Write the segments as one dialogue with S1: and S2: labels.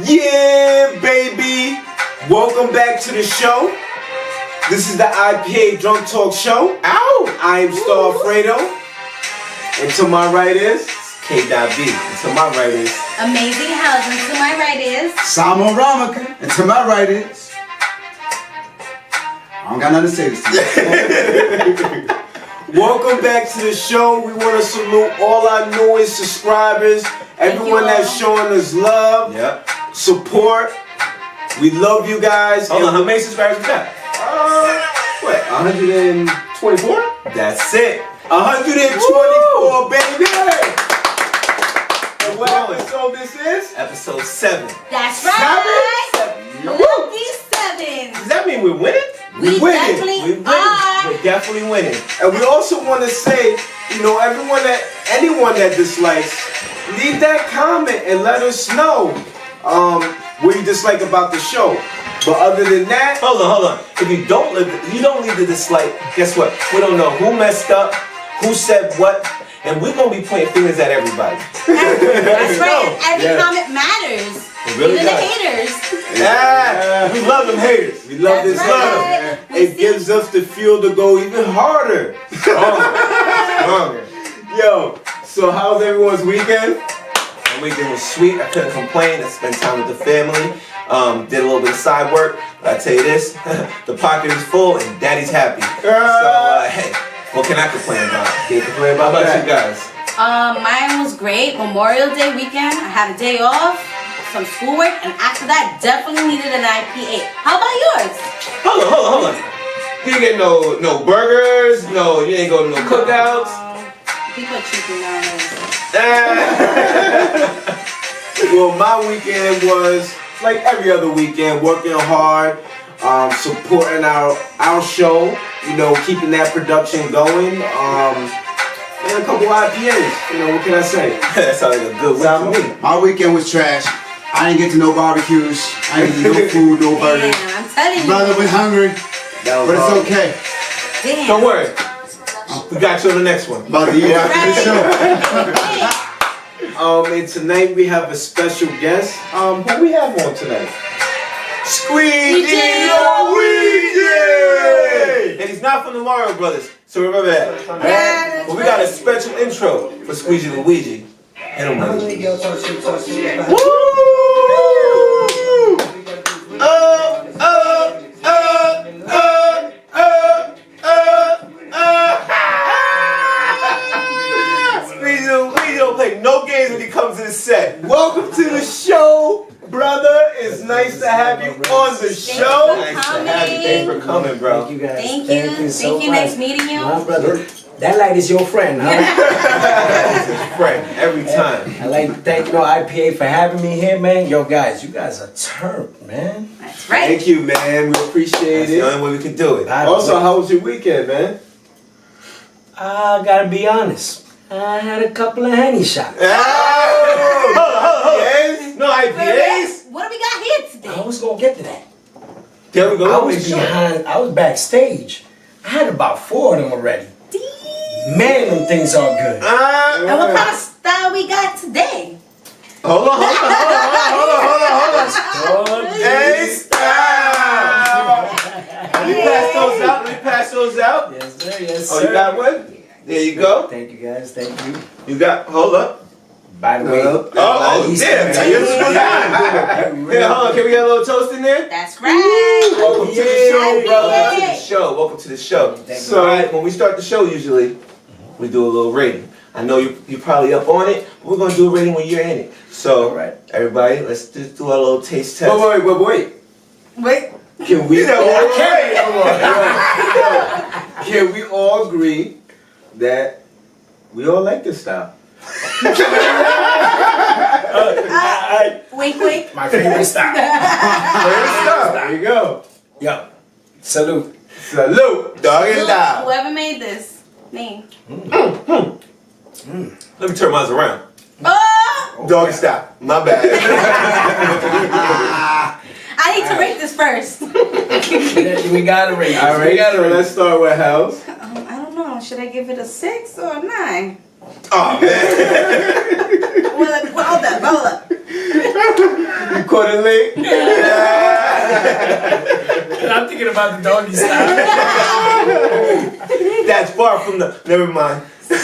S1: Yeah, baby. Welcome back to the show. This is the IPA Drunk Talk Show. Ow! I am Star Fredo. And to my right is K.B. And to my right is
S2: Amazing House. And to my right is
S3: Samo Ramaka. And to my right is I don't got nothing to say this time.
S1: Welcome back to the show. We want to salute all our newest subscribers, everyone that's showing us love, support. We love you guys.
S4: Hold on, how many subscribers we got?
S1: What? 124?
S4: That's it.
S1: 124, baby. And what episode this is?
S4: Episode 7.
S2: That's right.
S1: 7?
S2: Lucky 7.
S4: Does that mean we're winning?
S2: We definitely are.
S4: We're definitely winning.
S1: And we also want to say, you know, anyone that dislikes, leave that comment and let us know what you dislike about the show. But other than that,
S4: hold on. If you don't leave the dislike, guess what? We don't know who messed up, who said what, and we're gonna be pointing fingers at everybody.
S2: That's right. Every comment matters.
S4: Really
S2: Even the haters.
S1: yeah,
S4: we love them haters.
S1: We love this love. It gives us the fuel to go even harder.
S4: Stronger.
S1: Yo, so how's everyone's weekend?
S4: My weekend was sweet. I couldn't complain. I spent time with the family. Did a little bit of side work. But I tell you this, the pocket is full and daddy's happy. So, hey, what can I complain about? Can't complain about you guys.
S2: Mine was great. Memorial Day weekend. I had a day off, some schoolwork, and after that, definitely needed an IPA. How about yours?
S4: Hold on. You didn't get no burgers, you ain't go to no cookouts.
S2: People are cheating nowadays.
S1: Well, my weekend was like every other weekend, working hard, supporting our show, keeping that production going, and a couple IPAs. What can I say?
S4: That sounds like a good week to me.
S3: My weekend was trash. I didn't get to no barbecues. I didn't get no food, no burgers.
S2: Damn, I'm telling you.
S3: Brother was hungry, but it's okay.
S2: Damn.
S4: Don't worry. We got you on the next one.
S3: About to eat after the show.
S1: And tonight we have a special guest. Who we have on tonight? Squeegee Luigi!
S4: And he's not from the Mario Brothers, so remember that.
S2: Yeah,
S4: But we got a special intro for Squeegee Luigi. And I'm like, woo! Squeegee Luigi don't play no games when he comes to the set.
S1: Welcome to the show, brother. It's nice to have you on the show.
S4: Nice to have you. Thanks for coming, bro.
S5: Thank you guys.
S2: Thank you.
S5: so much.
S2: Nice meeting you.
S5: My brother, that light is your friend, huh?
S4: That's his friend every time.
S5: I like to thank IPA for having me here, man. Yo, guys, you guys are turnt, man.
S2: That's right.
S1: Thank you, man. We appreciate
S4: That's
S1: it.
S4: the only way we can do it.
S1: Also, how was your weekend, man?
S5: I gotta be honest. I had a couple of Henny shots.
S4: Hold on.
S1: Yes?
S4: No IPAs?
S2: What do we got here today?
S5: I was gonna get to that.
S4: There we go.
S5: I was backstage. I had about 4 of them already. Man, them things are good.
S2: And what kind of style we got today?
S4: Hold on. Hey, style. Let me pass those out.
S5: Yes, sir. Yes,
S4: Oh,
S5: sir.
S4: you got one? There you go.
S5: Thank you, guys. Thank you.
S4: You got, hold up.
S5: By the way,
S4: Oh, damn. You're the one guy. Here, hold on. Can we get a little toast in there?
S2: That's right.
S4: Welcome to the show, brother.
S2: Yeah.
S4: Welcome to the show.
S5: Thank you.
S4: So, all right, when we start the show, usually, we do a little rating. I know you're probably up on it, but we're going to do a rating when you're in it. So, everybody, let's just do a little taste test.
S1: Wait. Can we Can we all agree that we all like this style?
S2: Wink.
S5: my favorite style.
S1: There you go.
S5: Yo, salute.
S4: Dog and dog.
S2: Whoever made this name.
S4: Let me turn mine around.
S2: Oh!
S4: Doggy style. My bad.
S2: I need to rate this first.
S5: We gotta rate.
S1: All right, let's start with House.
S2: I don't know. Should I give it a 6 or a 9?
S4: Oh man.
S2: Well, hold up.
S1: You caught it late?
S5: I'm thinking about the doggy style.
S4: That's far from the. Never mind.
S1: So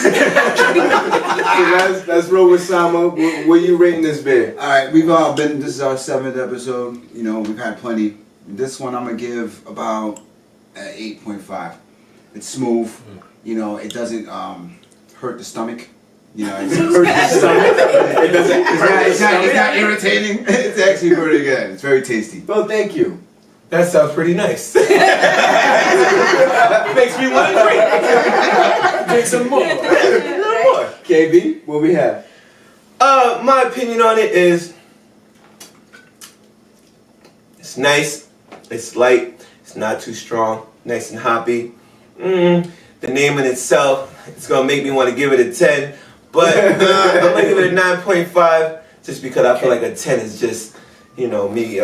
S1: let's roll with Sama. What you rating this beer?
S3: All right, we've all been. This is our 7th episode. You know, we've had plenty. This one I'm gonna give about 8.5. It's smooth. You know, it doesn't hurt the stomach. You know, it's not irritating. It's actually pretty good. It's very tasty.
S1: Well, thank you.
S4: That sounds pretty nice. Makes me want to drink.
S5: Drink some more.
S1: KB, what we have?
S4: My opinion on it is, it's nice, it's light, it's not too strong, nice and hoppy. The name in itself, it's gonna make me want to give it a 10, but I'm gonna give it a 9.5 just because I feel like a 10 is just, you know, me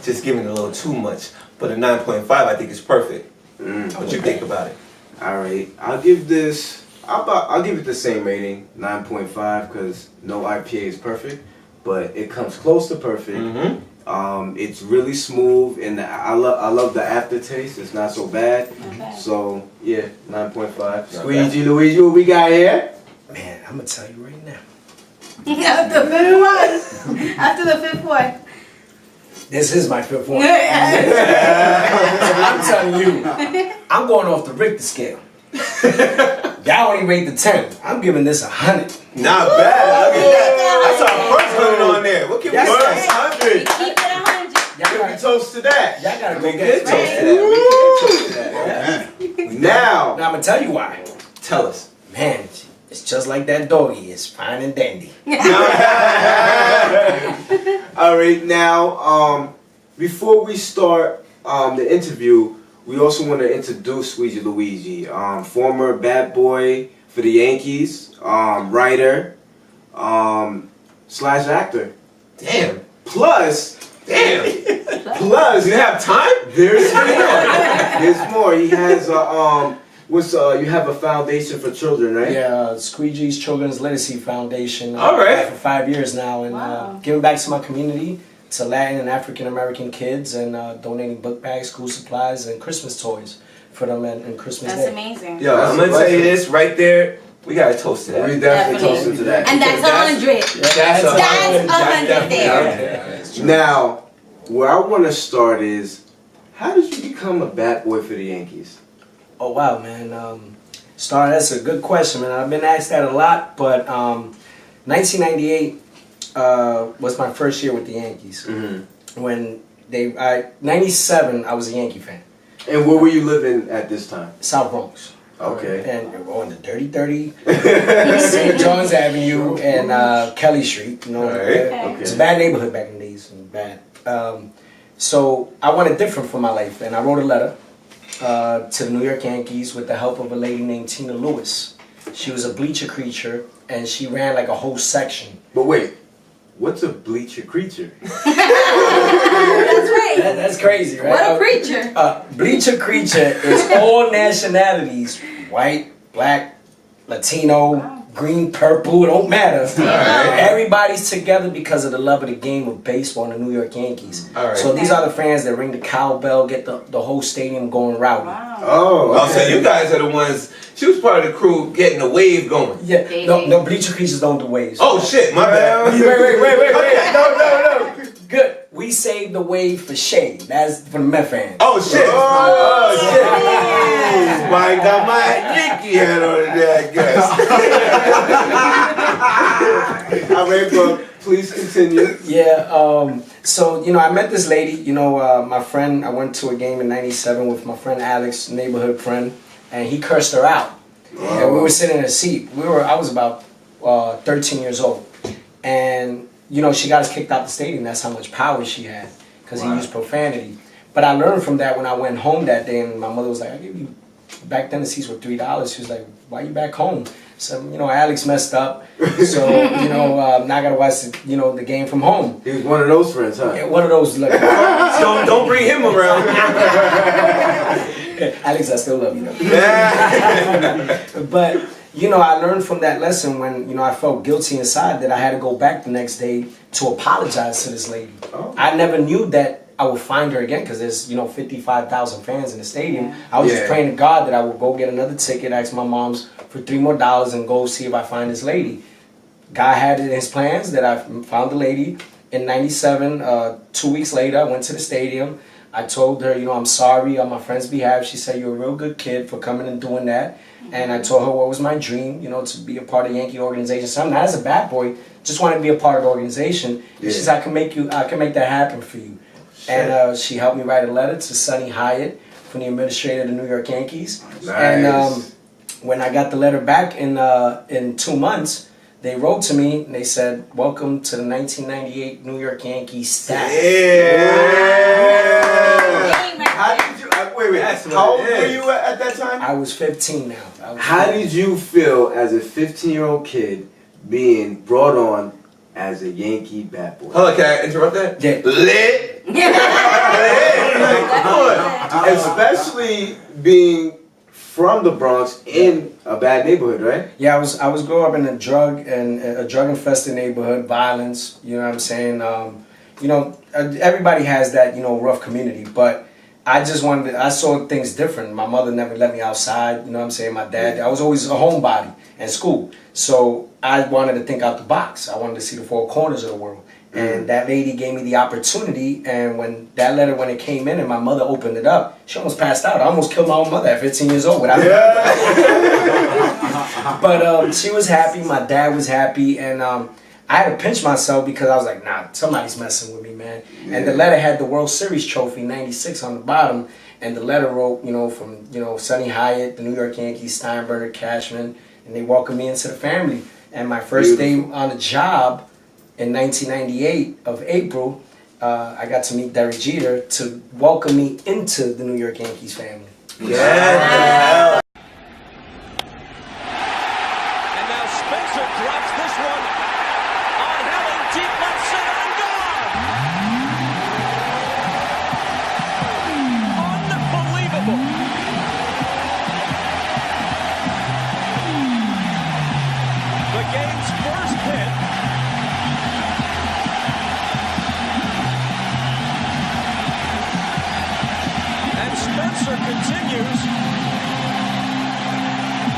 S4: just giving it a little too much. But a 9.5 I think is perfect. What you think about it?
S1: All right, I'll give this. I'll give it the same rating, 9.5, because no IPA is perfect, but it comes close to perfect. It's really smooth, and I love the aftertaste. It's not so bad.
S2: Okay.
S1: So yeah, 9.5. Squeegee Luigi, what we got here?
S5: Man, I'm gonna tell you right now.
S2: After the fifth one. After the fifth one.
S5: This is my 5th one. I'm telling you, I'm going off the Richter scale. Y'all only rate the 10. I'm giving this 100.
S4: Not bad. Look at that. That's our first 100 on there. What can we
S5: Yes,
S4: say?
S5: sir.
S4: 100.
S2: Keep it 100.
S5: Y'all
S1: We
S5: gotta,
S1: toast to that.
S5: y'all gotta go
S4: We
S5: get
S4: can
S5: it.
S4: toast to that. We can toast to that.
S1: Now,
S5: Now I'm gonna tell you why.
S4: Tell us.
S5: Man, it's just like that doggy. It's fine and dandy.
S1: all right. Now, before we start the interview, we also want to introduce Squeegee Luigi, former bad boy for the Yankees, writer, slash actor.
S4: Damn.
S1: Plus,
S4: Damn.
S1: plus,
S4: You have time?
S1: there's more. There's more. He has you have a foundation for children, right?
S5: Yeah, Squeegee's Children's Literacy Foundation.
S4: All right.
S5: For 5 years now, and
S2: Wow.
S5: giving back to my community, to Latin and African American kids, and donating book bags, school supplies, and Christmas toys for them and Christmas
S2: That's
S5: Day.
S2: amazing.
S4: Yo, I'm gonna tell you this right there. We gotta toast to that.
S1: We definitely
S2: Definitely.
S1: toasted to that.
S2: And that's 100.
S4: That's a
S2: That's 100
S4: definitely
S2: there.
S4: out there.
S1: Now, where I want to start is, how did you become a bat boy for the Yankees?
S5: Oh wow, man. That's a good question, man. I've been asked that a lot, but 1998 was my first year with the Yankees. When 97, I was a Yankee fan.
S1: And where were you living at this time?
S5: South Bronx.
S1: Okay.
S5: And we're on the Dirty 30, St. John's Avenue, and Kelly Street. You know,
S1: Okay.
S5: it's a bad neighborhood back in the days. Bad. So I wanted different for my life, and I wrote a letter to the New York Yankees with the help of a lady named Tina Lewis. She was a bleacher creature, and she ran like a whole section.
S1: But wait, what's a bleacher creature?
S2: That's right.
S5: That's crazy, right?
S2: What a creature.
S5: Bleacher creature is all nationalities: white, black, Latino, green, purple. It don't matter. Everybody's together because of the love of the game of baseball and the New York Yankees.
S4: All right.
S5: So these are the fans that ring the cowbell, get the whole stadium going rowdy.
S2: Wow.
S1: Oh,
S4: Oh, so you guys are the ones. She was part of the crew getting the wave going.
S5: Yeah,
S2: Baby.
S5: no bleacher creatures don't do waves.
S4: Oh shit, my bad.
S5: Wait. No. Good. We saved the wave for shade. That's for the Met fans.
S4: Oh shit. Oh shit. I got my Yankee hat on today, I guess.
S1: all right, but please continue.
S5: Yeah, so, I met this lady, my friend, I went to a game in 97 with my friend Alex, neighborhood friend, and he cursed her out. And we were sitting in a seat. I was about 13 years old. And, she got us kicked out the stadium. That's how much power she had, because he used profanity. But I learned from that when I went home that day, and my mother was like, back then the seats were $3. She was like, why you back home? So, Alex messed up. So, now I gotta watch the game from home.
S1: He was one of those friends, huh?
S5: Yeah, one of those like
S4: Don't bring him around.
S5: Alex, I still love you though.
S4: Yeah.
S5: But you know, I learned from that lesson when, you know, I felt guilty inside that I had to go back the next day to apologize to this lady.
S1: Oh.
S5: I never knew that I would find her again because there's, you know, 55,000 fans in the stadium. I was just praying to God that I would go get another ticket, ask my moms for $3 more and go see if I find this lady. God had it in his plans that I found the lady in 97. 2 weeks later, I went to the stadium. I told her, you know, I'm sorry on my friend's behalf. She said, you're a real good kid for coming and doing that. And I told her what was my dream, you know, to be a part of the Yankee organization. So I'm not as a bad boy, just wanted to be a part of the organization. She said, I can make that happen for you. And she helped me write a letter to Sonny Hyatt from the administrator of the New York Yankees.
S1: Nice.
S5: And when I got the letter back in 2 months, they wrote to me and they said, welcome to the 1998 New York Yankees staff.
S1: How did you, wait, how old were you at that time?
S5: I was 15 now.
S1: How did you feel as a 15-year-old kid being brought on as a Yankee bat boy?
S4: Hold on, can I interrupt that?
S5: Yeah.
S4: Lit.
S1: Especially being from the Bronx in a bad neighborhood, right?
S5: Yeah, I was growing up in a drug infested neighborhood, violence. You know what I'm saying? You know, everybody has that, you know, rough community, but I just wanted I saw things different. My mother never let me outside, you know what I'm saying? My dad, I was always a homebody in school. So I wanted to think out the box. I wanted to see the four corners of the world. And that lady gave me the opportunity, and when that letter, when it came in and my mother opened it up, she almost passed out. I almost killed my own mother at 15 years old without But she was happy, my dad was happy, and I had to pinch myself because I was like, nah, somebody's messing with me, man. And the letter had the World Series trophy, 96 on the bottom, and the letter wrote, you know, from, you know, Sonny Hyatt, the New York Yankees, Steinbrenner, Cashman, and they welcomed me into the family. And my first day on the job in 1998 of April, I got to meet Derek Jeter to welcome me into the New York Yankees family.
S4: Yeah.
S6: And now Spencer drops this one on Helen, deep left center and gone. Unbelievable. The game's first hit. And Spencer continues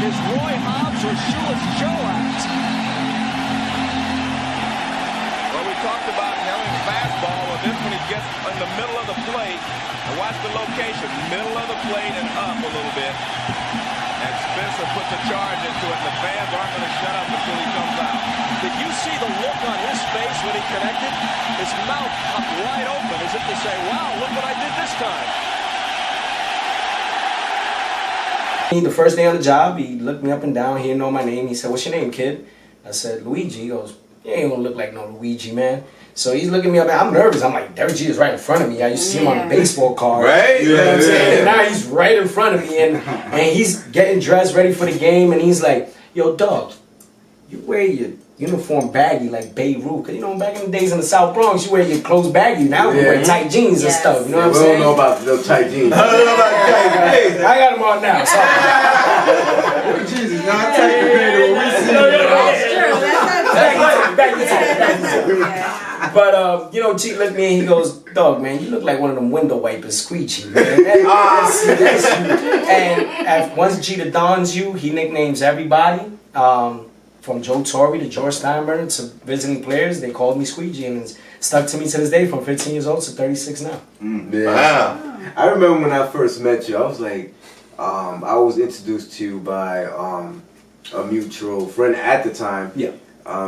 S6: his Roy Hobbs or Shoeless Joe act.
S7: Well, we talked about Helen's fastball. Well, this one he gets in the middle of the plate. And watch the location, middle of the plate and up a little bit. And Spencer puts a charge into it. And the fans aren't going to shut up until he comes out.
S6: Did you see the look on his face when he connected? His mouth popped wide open as if to say, wow, look what I did this time.
S5: The first day on the job, he looked me up and down. He didn't know my name. He said, what's your name, kid? I said, Luigi. He goes, you ain't gonna look like no Luigi, man. So he's looking me up, and I'm nervous. I'm like, Derek Jeter's right in front of me. I used to see him on the baseball card.
S4: Right?
S5: You know what I'm saying? And now he's right in front of me, and he's getting dressed, ready for the game, and he's like, yo, dog, you wear your uniform baggy like Beirut. Because, you know, back in the days in the South Bronx, you wear your clothes baggy. Now we wear tight jeans and stuff. You know what I'm saying?
S1: We don't know about those tight jeans.
S5: I got them on now. Sorry.
S3: Jesus, not tight compared to what we see.
S5: But, you know, Chief looked at me and he goes, dog, man, you look like one of them window wipers, Squeegee, man. That's you. And once Jeter dons you, he nicknames everybody. From Joe Torre to George Steinbrenner to visiting players, they called me Squeegee, and it's stuck to me to this day from 15 years old to 36 now.
S4: Wow.
S1: I remember when I first met you, I was like, I was introduced to you by a mutual friend at the time.
S5: Yeah.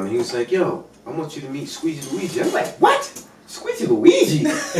S1: He was like, yo, I want you to meet Squeegee Luigi. I was like, what? Squeegee Luigi?
S2: That's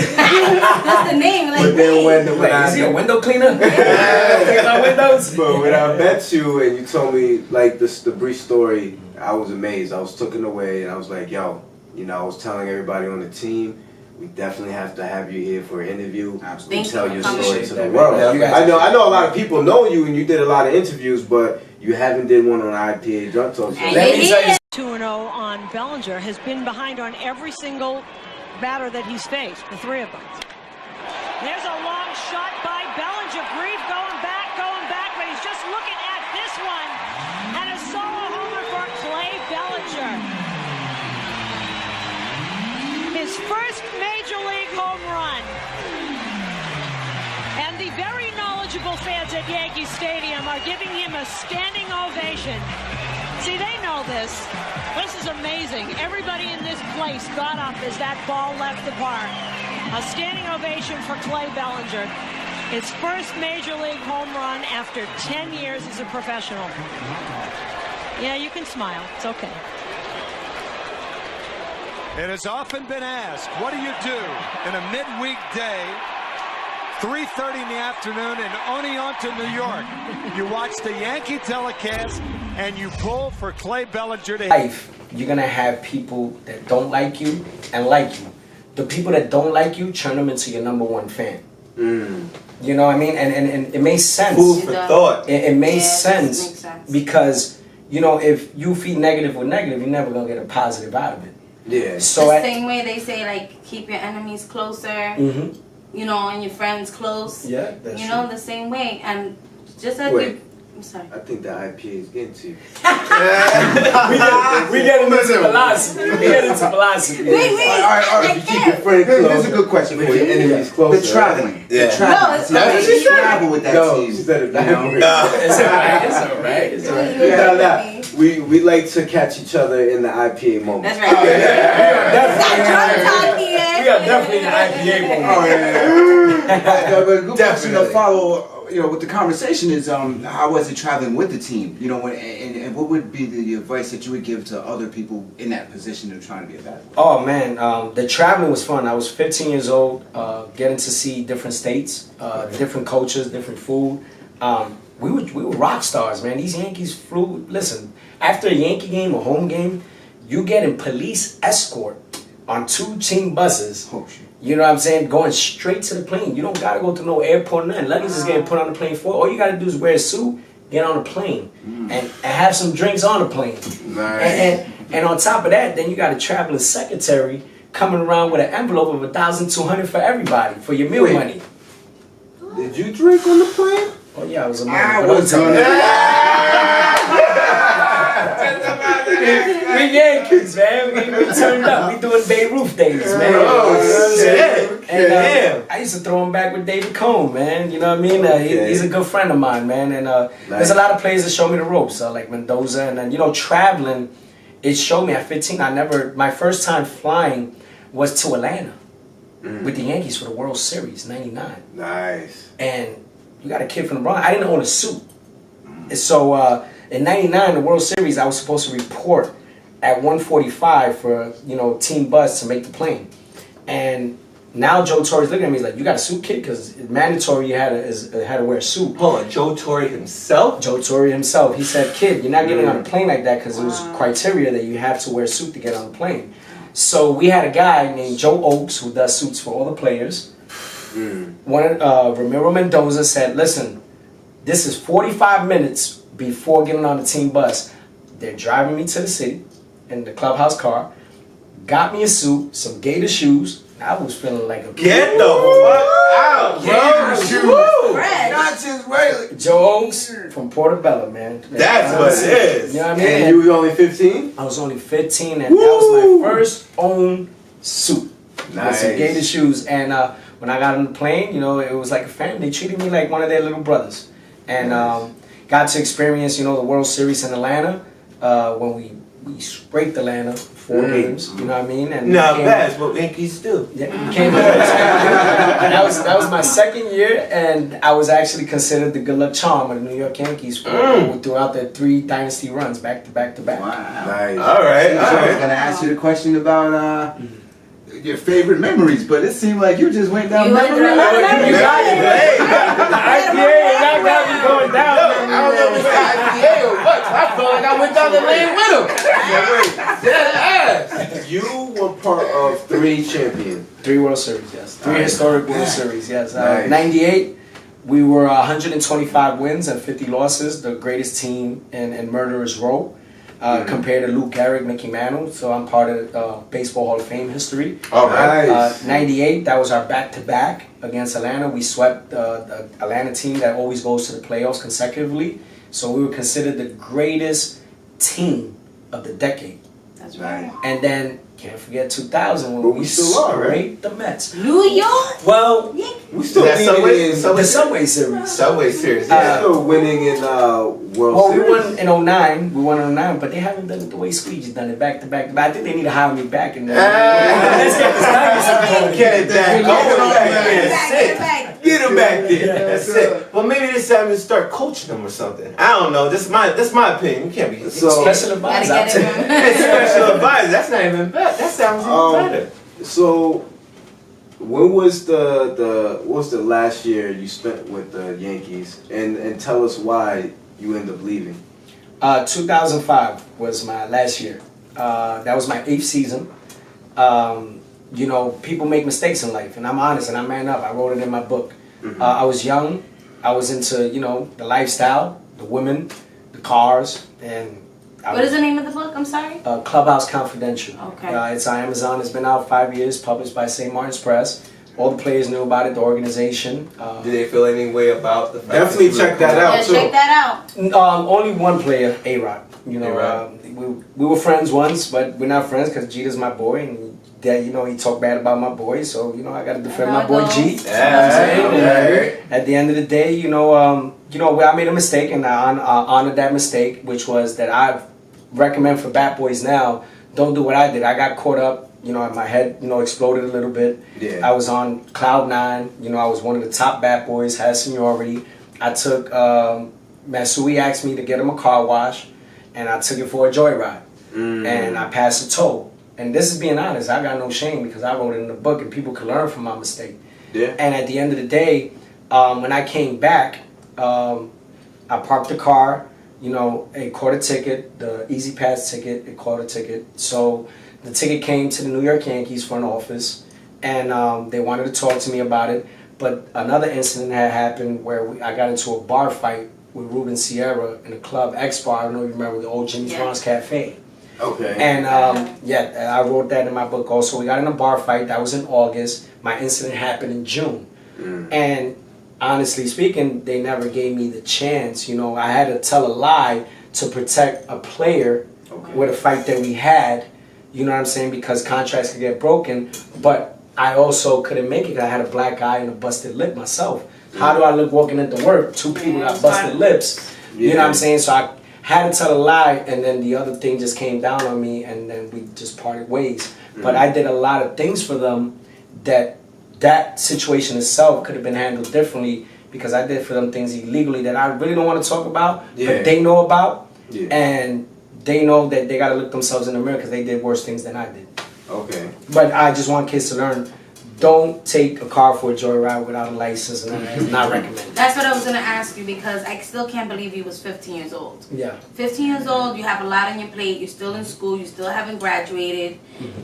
S2: the name. Like,
S1: But then when
S5: Is he a window cleaner? Clean my windows?
S1: But when I met you and you told me like the brief story, I was amazed. I was taken away, and I was like, yo, you know, I was telling everybody on the team, we definitely have to have you here for an interview.
S3: Absolutely.
S1: And tell your story
S5: Appreciate
S1: to
S5: that,
S1: the world.
S5: man. Yeah,
S1: I know a lot of people know you, and you did a lot of interviews, but you haven't did one on IPA Drug Talk. So
S5: Let me tell you
S8: 2-0 on Bellinger, has been behind on every single batter that he's faced, the three of them. There's a long shot by Bellinger. Grieve going back, but he's just looking at this one. And a Louisville fans at Yankee Stadium are giving him a standing ovation. See, they know this. This is amazing. Everybody in this place got up as that ball left the park. A standing ovation for Clay Bellinger. His first Major League home run after 10 years as a professional. Yeah, you can smile. It's okay.
S6: It has often been asked, what do you do in a midweek day, 3:30 in the afternoon in Oneonta, New York? You watch the Yankee telecast and you pull for Clay Bellinger to
S5: life. You're gonna have people that don't like you and like you. The people that don't like you, turn them into your #1 fan. You know what I mean? And it makes sense.
S4: Food for thought.
S5: It makes sense,
S2: makes sense
S5: because, you know, if you feed negative with negative, you're never gonna get a positive out of it.
S1: Yeah.
S5: So
S2: the same way they say, like, keep your enemies closer, you know, and your friends close.
S5: Yeah, that's
S2: you know,
S5: true.
S2: the same way. And just as
S1: Wait.
S2: I'm sorry.
S1: I think the IPA is getting to you.
S5: we get into philosophy. We get into philosophy.
S2: Wait.
S3: All right.
S1: You keep your friend close.
S3: Here's a good question for
S1: With your
S3: you.
S1: enemies closer.
S3: The traveling.
S4: Yeah.
S3: The traveling.
S2: No, it's
S3: That's
S2: okay.
S3: what she travel with that
S1: No,
S3: team.
S1: she said it
S3: You know?
S1: backwards.
S5: It's alright. It's alright. It's alright.
S1: No. We like to catch each other in the IPA moment.
S2: That's right.
S5: We are definitely in the IPA moment.
S3: Oh, yeah. But a good question to
S4: Definitely.
S3: follow, you know, with the conversation is, how was it traveling with the team? You know, and what would be the advice that you would give to other people in that position of trying to be a bad boy?
S5: Oh man, the traveling was fun. I was 15 years old, getting to see different states, different cultures, different food. We were rock stars, man. These Yankees flew. Listen, after a Yankee game, a home game, you get a police escort on 2 team buses.
S3: Oh, shit.
S5: You know what I'm saying? Going straight to the plane. You don't gotta go to no airport or nothing. Luggage is getting put on the plane for. All you gotta do is wear a suit, get on the plane, and have some drinks on the plane.
S1: Nice.
S5: And on top of that, then you got a traveling secretary coming around with an envelope of $1,200 for everybody for your meal money.
S1: Did you drink on the plane?
S5: Oh yeah, I was a
S3: I
S5: man.
S3: was
S5: We Yankees, man. We turned up. We doing Beirut days, man.
S1: Oh, shit.
S5: And I used to throw him back with David Cone, man. You know what I mean? He's a good friend of mine, man. And there's a lot of players that show me the ropes, like Mendoza. And then, you know, traveling, it showed me at 15. My first time flying was to Atlanta with the Yankees for the World Series, 99.
S1: Nice.
S5: And you got a kid from the Bronx. I didn't own a suit. So in 99, the World Series, I was supposed to report at 1:45 for, you know, team bus to make the plane. And now Joe Torre's looking at me, he's like, you got a suit, kid? Because it's mandatory you had to wear a suit.
S4: Hold on, Joe Torre himself?
S5: Joe Torre himself. He said, kid, you're not getting on a plane like that because it was criteria that you have to wear a suit to get on the plane. So we had a guy named Joe Oakes who does suits for all the players. Ramiro Mendoza said, listen, this is 45 minutes before getting on the team bus. They're driving me to the city in the clubhouse car, got me a suit, some gator shoes. I was feeling like a
S4: Get the fuck out, bro!
S2: Fred.
S3: Not just regular.
S5: Joe Oakes from Portobello, man.
S4: That's what it is.
S5: You know what I mean?
S1: And you were only 15?
S5: I was only 15, and that was my first own suit.
S1: Nice.
S5: With some gator shoes. And when I got on the plane, you know, it was like a family. They treated me like one of their little brothers. And got to experience, you know, the World Series in Atlanta when we scraped Atlanta 4 games. You know what I mean? And
S4: Not bad, it's what Yankees do.
S5: Yeah, came that was my second year, and I was actually considered the good luck charm of the New York Yankees throughout their 3 dynasty runs back to back to back.
S3: Wow.
S1: Nice.
S4: All right,
S3: So I was gonna ask you the question about your favorite memories, but it seemed like you just went down
S2: You went
S3: memory
S2: down
S3: lane.
S2: memory
S5: You got it,
S4: Hey.
S5: The IPA is not got me going down.
S4: I don't know if it's IPA or what. I felt like I went down the lane with him.
S1: You were part of 3 champions.
S5: 3 World Series, yes. 3 historic World Series, yes.
S1: Nice.
S5: 98, we were 125 wins and 50 losses, the greatest team in Murderer's Row. Compared to Lou Gehrig, Mickey Mantle, so I'm part of Baseball Hall of Fame history.
S4: All right.
S1: Nice.
S5: 98, that was our back-to-back against Atlanta. We swept the Atlanta team that always goes to the playoffs consecutively. So we were considered the greatest team of the decade.
S2: That's right.
S5: And then Can't forget 2000 when
S1: But
S5: we
S1: we still are, right?
S5: scraped the Mets.
S2: New York?
S5: Well,
S1: We still
S4: That
S1: leading
S4: Subway?
S1: in.
S5: the Subway Series.
S4: Subway Series.
S1: We're
S4: Yeah.
S1: still winning in World
S5: Well, we
S1: Series.
S5: won in 09. We won in 09, but they haven't done it the way Squeegee's done it back to back. But I think they need to hire me back. And let's get this dynasty going.
S4: Get it back.
S5: Get it back.
S4: That's it.
S2: Back.
S4: Get him back there. That's it. Well, maybe this time to start coaching them or something. I don't know. That's my opinion. You can't be
S1: So-
S5: Special
S2: Gotta
S5: advisor.
S2: get it.
S4: special advisor. That's not even bad. That sounds even better.
S1: So, when was what was the last year you spent with the Yankees, and tell us why you ended up leaving?
S5: 2005 was my last year. That was my 8th season. You know, people make mistakes in life, and I'm honest and I man up. I wrote it in my book. I was young. I was into, you know, the lifestyle, the women, the cars, and
S2: What is the name of the book? I'm sorry?
S5: Clubhouse Confidential.
S2: Okay.
S5: It's on Amazon. It's been out 5 years, published by St. Martin's Press. All the players knew about it, the organization.
S4: Did they feel any way about the fact
S1: Definitely check that out
S2: Yeah,
S1: too.
S2: check that out.
S5: Only one player, A-Rod. You know,
S4: A-Rod.
S5: we were friends once, but we're not friends because Jeter's my boy, and Dad, you know, he talked bad about my boy, so you know I got to defend my boy G. You know what I'm saying? And at the end of the day, you know, I made a mistake, and I honored that mistake, which was that I recommend for bat boys now, don't do what I did. I got caught up. You know, my head, you know, exploded a little bit.
S1: Yeah.
S5: I was on cloud 9. You know, I was one of the top bat boys, had seniority. I took, Masui asked me to get him a car wash, and I took it for a joyride. And I passed a toll. And this is being honest, I got no shame because I wrote it in the book and people could learn from my mistake.
S1: Yeah.
S5: And at the end of the day, when I came back, I parked the car, you know, it caught a ticket, the Easy Pass ticket, it caught a ticket. So the ticket came to the New York Yankees front office, and they wanted to talk to me about it. But another incident had happened where I got into a bar fight with Ruben Sierra in a club, X Bar. I don't know if you remember the old Jimmy's Ron's Cafe.
S1: Okay.
S5: And I wrote that in my book also. We got in a bar fight. That was in August. My incident happened in June. And honestly speaking, they never gave me the chance. You know, I had to tell a lie to protect a player with a fight that we had. You know what I'm saying? Because contracts could get broken. But I also couldn't make it. I had a black eye and a busted lip myself. How do I look walking into work? 2 people got busted lips. You know what I'm saying? So I had to tell a lie, and then the other thing just came down on me, and then we just parted ways. But I did a lot of things for them that situation itself could have been handled differently, because I did for them things illegally that I really don't want to talk about, but they know about, and they know that they got to look themselves in the mirror because they did worse things than I did.
S1: Okay.
S5: But I just want kids to learn, don't take a car for a joyride without a license, and it's not recommended.
S2: That's what I was going to ask you, because I still can't believe you was 15 years old.
S5: Yeah.
S2: 15 years old, you have a lot on your plate, you're still in school, you still haven't graduated,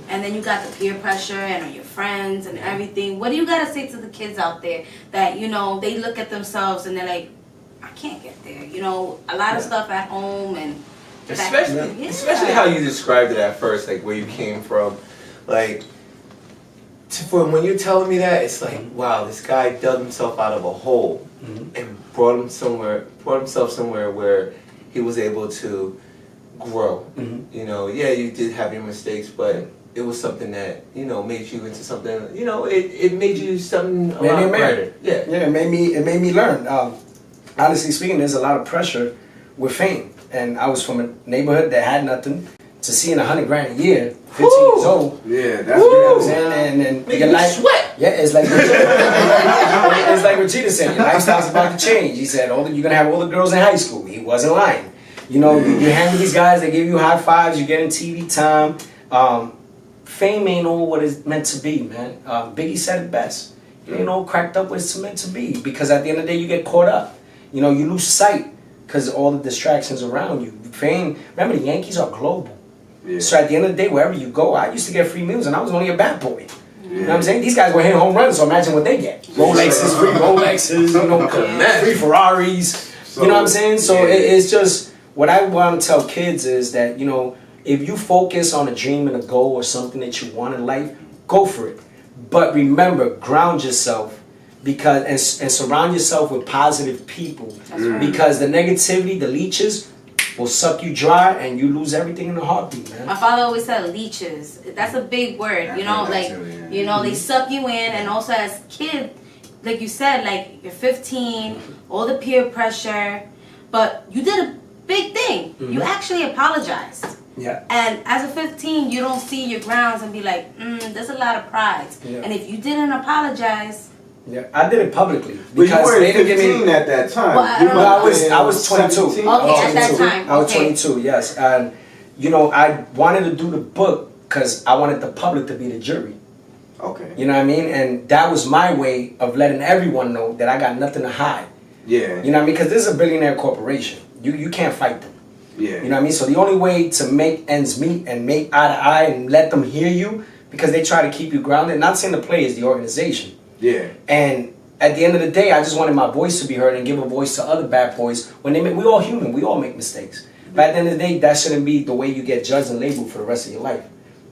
S2: and then you got the peer pressure and your friends and everything. What do you got to say to the kids out there that, you know, they look at themselves and they're like, I can't get there. You know, a lot of stuff at home, and
S4: Especially how you described it at first, like where you came from. Like, from when you're telling me that, it's like, wow, this guy dug himself out of a hole and brought himself somewhere where he was able to grow. You know, yeah, you did have your mistakes, but it was something that, you know, made you into something, you know, it made you something a lot brighter. Yeah,
S5: it made me learn. Honestly speaking, there's a lot of pressure with fame, and I was from a neighborhood that had nothing. To seeing $100 grand a year, 15 years old.
S1: Yeah, that's
S5: you know what I'm saying? And your life,
S4: sweat.
S5: Yeah, it's like it's like what Jeter said. Your lifestyle's about to change. He said, you're gonna have all the girls in high school. He wasn't lying. You know, you hang with these guys, they give you high fives, you're getting TV time. Fame ain't all what it's meant to be, man. Biggie said it best. It ain't all cracked up what it's meant to be. Because at the end of the day, you get caught up. You know, you lose sight because of all the distractions around you. Fame, remember, the Yankees are global. Yeah. So at the end of the day, wherever you go, I used to get free meals, and I was only a bat boy. You know what I'm saying? These guys were hitting home runs, so imagine what they get. Rolexes, free Rolexes, you know, free Ferraris. You know what I'm saying? So it's just, what I want to tell kids is that, you know, if you focus on a dream and a goal or something that you want in life, go for it. But remember, ground yourself, because and surround yourself with positive people. Because the negativity, the leeches, will suck you dry and you lose everything in a heartbeat, man.
S2: My father always said leeches. That's a big word, you know, like, you know, they suck you in, and also as kid, like you said, like you're 15, all the peer pressure, but you did a big thing. You actually apologized.
S5: Yeah.
S2: And as a 15, you don't see your grounds and be like, there's a lot of pride.
S5: Yeah.
S2: And if you didn't apologize,
S5: Yeah, I did it publicly
S1: But you
S5: because
S1: were
S5: they didn't give
S1: 15
S5: me.
S1: at that time.
S2: Well,
S1: You
S2: I
S1: might
S2: was-
S1: have been
S5: I was 22.
S1: 17.
S2: Okay, at that time,
S5: I was
S2: okay.
S5: 22, yes. And, you know, I wanted to do the book because I wanted the public to be the jury.
S1: Okay.
S5: You know what I mean? And that was my way of letting everyone know that I got nothing to hide.
S1: Yeah.
S5: You know what I mean? Because this is a billionaire corporation. You can't fight them.
S1: Yeah.
S5: You know what I mean? So the only way to make ends meet and make eye to eye and let them hear you, because they try to keep you grounded. Not saying the players, the organization.
S1: Yeah.
S5: And at the end of the day, I just wanted my voice to be heard and give a voice to other bad boys. When they make, we all human, we all make mistakes. But at the end of the day, that shouldn't be the way you get judged and labeled for the rest of your life.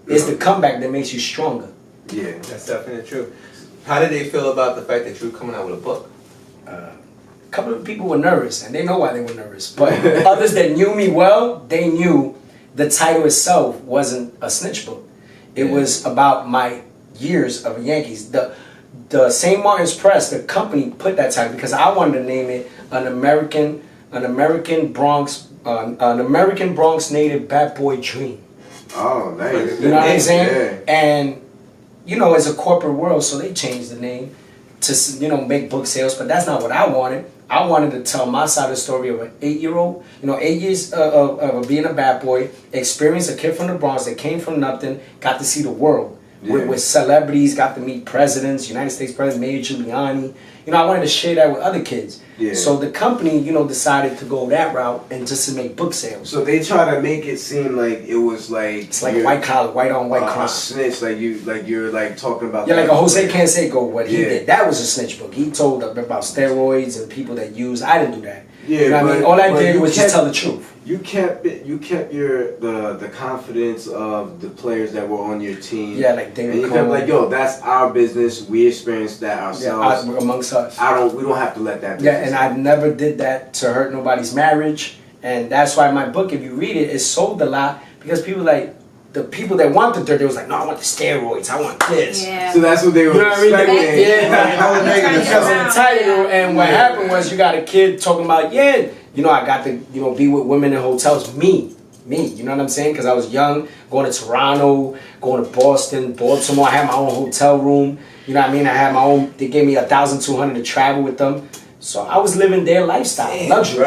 S5: It's the comeback that makes you stronger.
S1: Yeah.
S4: That's definitely true. How did they feel about the fact that you were coming out with a book?
S5: A couple of people were nervous, and they know why they were nervous. But others that knew me well, they knew the title itself wasn't a snitch book. It was about my years of Yankees. The St. Martin's Press, the company, put that title because I wanted to name it an American Bronx native bad boy dream.
S1: Oh, nice.
S5: You know what I'm saying?
S1: Yeah.
S5: And you know, it's a corporate world, so they changed the name to, you know, make book sales. But that's not what I wanted. I wanted to tell my side of the story of an 8-year-old, you know, 8 years of being a bad boy, experienced a kid from the Bronx that came from nothing, got to see the world with celebrities, got to meet presidents, United States President, Mayor Giuliani. You know, I wanted to share that with other kids.
S1: Yeah.
S5: So the company, you know, decided to go that route and just to make book sales.
S1: So they try to make it seem like it was like
S5: It's like white collar, white on white crime.
S1: a snitch, like you're like talking about.
S5: Yeah, like a Jose Canseco, what he
S1: Yeah.
S5: did. That was a snitch book. He told about steroids and people that use. I didn't do that.
S1: Yeah,
S5: you know what I mean? All I did was just tell the truth.
S1: You kept it. You kept the confidence of the players that were on your team.
S5: Yeah, like David
S1: And you
S5: Cole.
S1: kept like, yo, that's our business. We experienced that ourselves.
S5: Yeah, amongst us.
S1: We don't have to let that.
S5: Yeah, and I never did that to hurt nobody's marriage. And that's why my book, if you read it, it sold a lot because people like, the people that want the dirt, they was like, no, I want the steroids, I want this.
S2: yeah.
S1: So that's what they were
S5: You know what I mean?
S1: expecting.
S5: Yeah, because of the title. And what
S1: Yeah.
S5: happened was you got a kid talking about, yeah, you know, I got to, you know, be with women in hotels. Me, you know what I'm saying? Because I was young, going to Toronto, going to Boston, Baltimore. I had my own hotel room. You know what I mean? I had my own, they gave me $1,200 to travel with them. So I was living their lifestyle, luxury.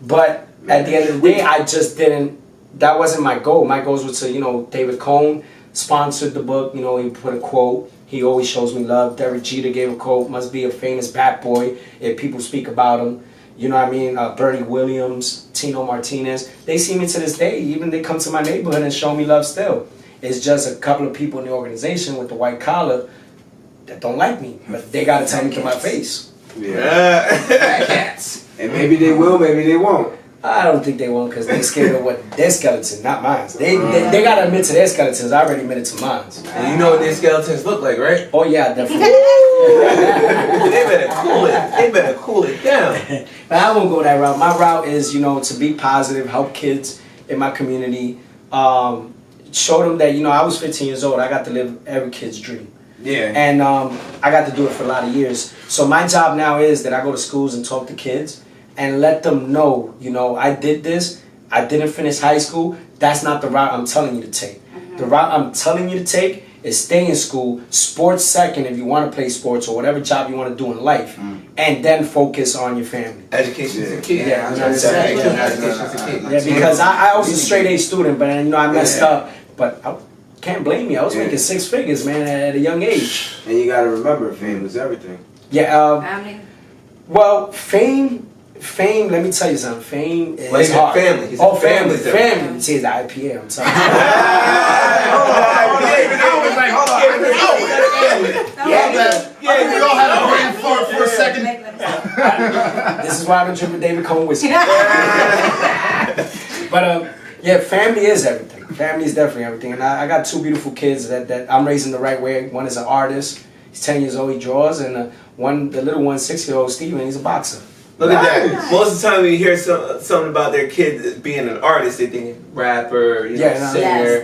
S5: But at the end of the day, I just didn't, that wasn't my goal. My goals were to, you know, David Cohn sponsored the book. You know, he put a quote. He always shows me love. Derek Jeter gave a quote. Must be a famous bat boy if people speak about him. You know what I mean? Bernie Williams, Tino Martinez. They see me to this day. Even they come to my neighborhood and show me love still. It's just a couple of people in the organization with the white collar that don't like me. But they got to tell me to my face.
S1: Yeah. And maybe they will, maybe they won't.
S5: I don't think they won't because they're scared of what their skeleton, not mine. They got to admit to their skeletons. I already admitted to mine.
S4: And you know what their skeletons look like, right?
S5: Oh, yeah, definitely.
S4: They better cool it. They better cool it down.
S5: But I won't go that route. My route is, you know, to be positive, help kids in my community, show them that, you know, I was 15 years old. I got to live every kid's dream.
S1: Yeah.
S5: And I got to do it for a lot of years. So my job now is that I go to schools and talk to kids and let them know, you know, I did this. I didn't finish high school. That's not the route I'm telling you to take. The route I'm telling you to take is stay in school, sports second if you want to play sports or whatever job you want to do in life, and then focus on your family.
S4: Education's the key.
S5: Yeah, you know what I'm saying?
S4: Education's the key.
S5: Yeah, because I was a straight A student, but you know I messed up. But I can't blame me. I was making 6 figures, man, at a young age.
S1: And you gotta remember, fame is everything.
S5: Yeah.
S2: Family.
S5: Well, fame. Let me tell you something. Fame is
S4: Well, he's
S5: hard.
S4: family. He's
S5: Oh,
S4: family.
S5: family. See, it's the IPA. I'm sorry.
S3: We all had a brain fart for a second.
S5: This is why I've been drinking David Cohn whiskey. But yeah, family is everything. Family is definitely everything. And I got 2 beautiful kids that I'm raising the right way. One is an artist. He's 10 years old. He draws. And the little one, 6-year-old Steven, he's a boxer.
S4: Look at that. Most of the time when you hear something about their kid being an artist, they think rapper, singer.
S2: Yes,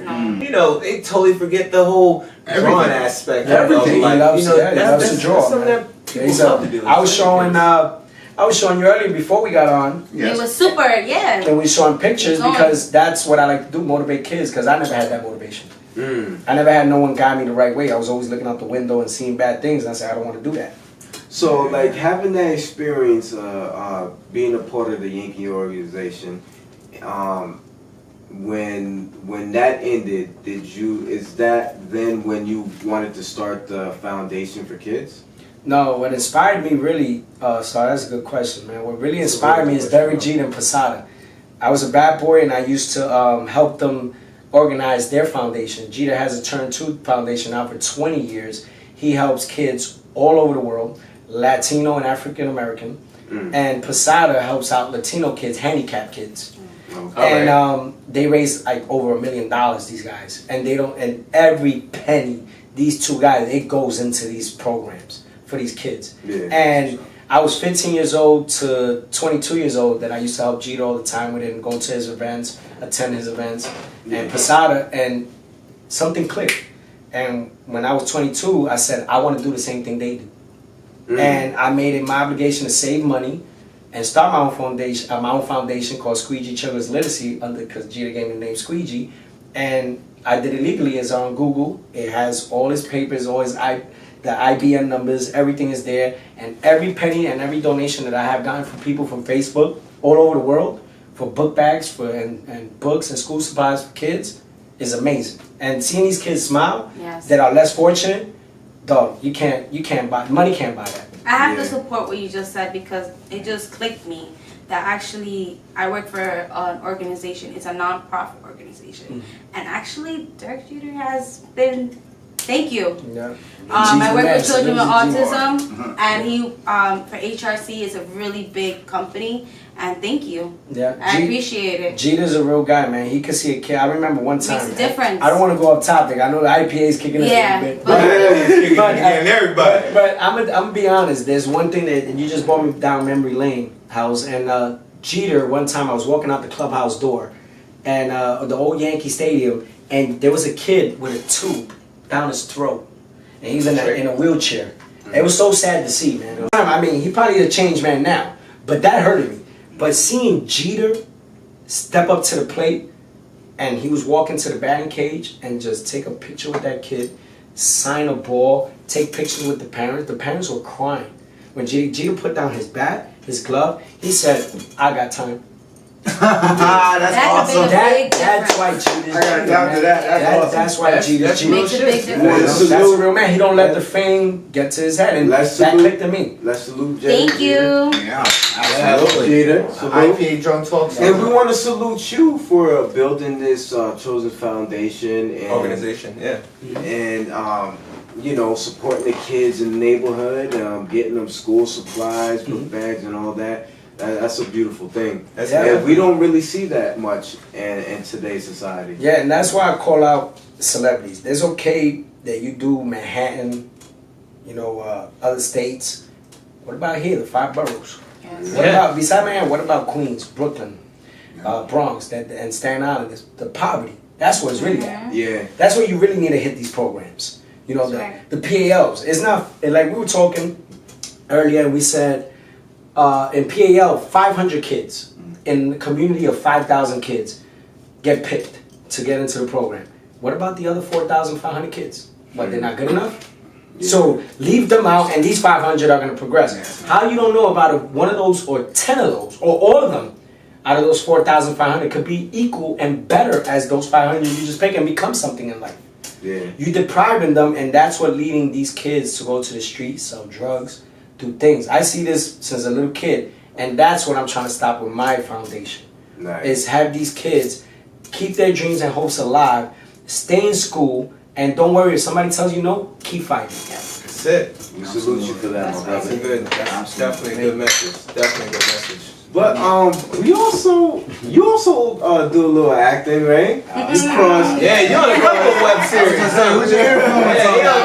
S2: no.
S4: You know, they totally forget the whole drawing aspect.
S5: Everything. He loves, he loves to draw.
S4: That's something
S5: Man.
S4: that people love to do.
S5: I was showing you earlier before we got on.
S2: It was super, yeah.
S5: And we showing pictures because that's what I like to do, motivate kids, because I never had that motivation. I never had no one guide me the right way. I was always looking out the window and seeing bad things, and I said, I don't want to do that.
S1: So, like, having that experience, being a part of the Yankee organization, when that ended, is that then when you wanted to start the foundation for kids?
S5: No, what inspired me really, so that's a good question, man. What really inspired me is Derek Jeter and Posada. I was a bad boy, and I used to help them organize their foundation. Jeter has a Turn 2 foundation now for 20 years. He helps kids all over the world, Latino and African American. And Posada helps out Latino kids, handicapped kids. And they raise like over $1 million, these guys. And they don't, and every penny, these two guys, it goes into these programs for these kids. And I was 15 years old to 22 years old that I used to help Jeter all the time with it and go to his events, attend his events. And Posada, and something clicked. And when I was 22, I said, I want to do the same thing they do. And I made it my obligation to save money and start my own foundation called Squeegee Children's Literacy, because Jeter gave me the name Squeegee. And I did it legally. It's on Google. It has all his papers, all his the IBN numbers, everything is there. And every penny and every donation that I have gotten from people from Facebook all over the world for book bags and books and school supplies for kids is amazing. And seeing these kids smile that are less fortunate, dog, you can't buy, money can't buy that.
S2: I have to support what you just said because it just clicked me that actually I work for an organization. It's a non-profit organization. And actually Derek Jeter has been, thank you. I work with children with autism, and he for HRC is a really big company. And thank you. I appreciate it.
S5: Jeter's a real guy, man. He could see a kid. I remember one time.
S2: Makes a difference.
S5: I don't want to go off topic. I know the IPA is kicking in a little bit. But I'm gonna be honest. There's one thing that you just brought me down memory lane, House. And Jeter, one time I was walking out the clubhouse door, and the old Yankee Stadium, and there was a kid with a tube down his throat, and he's in a wheelchair. It was so sad to see, man. I mean, he probably a changed man now, but that hurted me. But seeing Jeter step up to the plate, and he was walking to the batting cage and just take a picture with that kid, sign a ball, take pictures with the parents were crying. When Jeter put down his bat, his glove, he said, I got time.
S3: That's awesome.
S5: That's why Jeter's
S3: I got down to that. That's awesome.
S5: That's why Jeter's
S2: makes a big difference.
S5: That's a real man. He don't let the fame get to his head, and that clicked to me.
S1: Let's salute Jeter.
S2: Thank you.
S3: Yeah,
S1: absolutely. Jeter.
S4: IPA Drunk Talk.
S1: And we want to salute you for building this chosen foundation and
S4: organization.
S1: And you know, supporting the kids in the neighborhood, getting them school supplies, book bags, and all that. That's a beautiful thing. And we don't really see that much in today's society.
S5: Yeah, and that's why I call out celebrities. It's okay that you do Manhattan, you know, other states. What about here, the 5 boroughs? What about, beside Manhattan, what about Queens, Brooklyn, Bronx, and Staten Island? The poverty. That's where it's really at. That's where you really need to hit these programs. You know, the PALs. It's not, like we were talking earlier, and we said, in PAL, 500 kids in a community of 5,000 kids get picked to get into the program. What about the other 4,500 kids? What, they're not good enough? So leave them out, and these 500 are going to progress. How you don't know about one of those or 10 of those or all of them out of those 4,500 could be equal and better as those 500 you just pick and become something in life. You depriving them, and that's what leading these kids to go to the streets, sell drugs, do things. I see this since a little kid, and that's what I'm trying to stop with my foundation. Is have these kids keep their dreams and hopes alive, stay in school, and don't worry if somebody tells you no, keep fighting.
S4: That's it.
S1: We salute you for that.
S4: That's good. That's definitely a good message. Definitely a good message.
S1: But you also do a little acting, right?
S4: Yeah, you're on a couple of web series.
S1: Who's your
S4: you're on a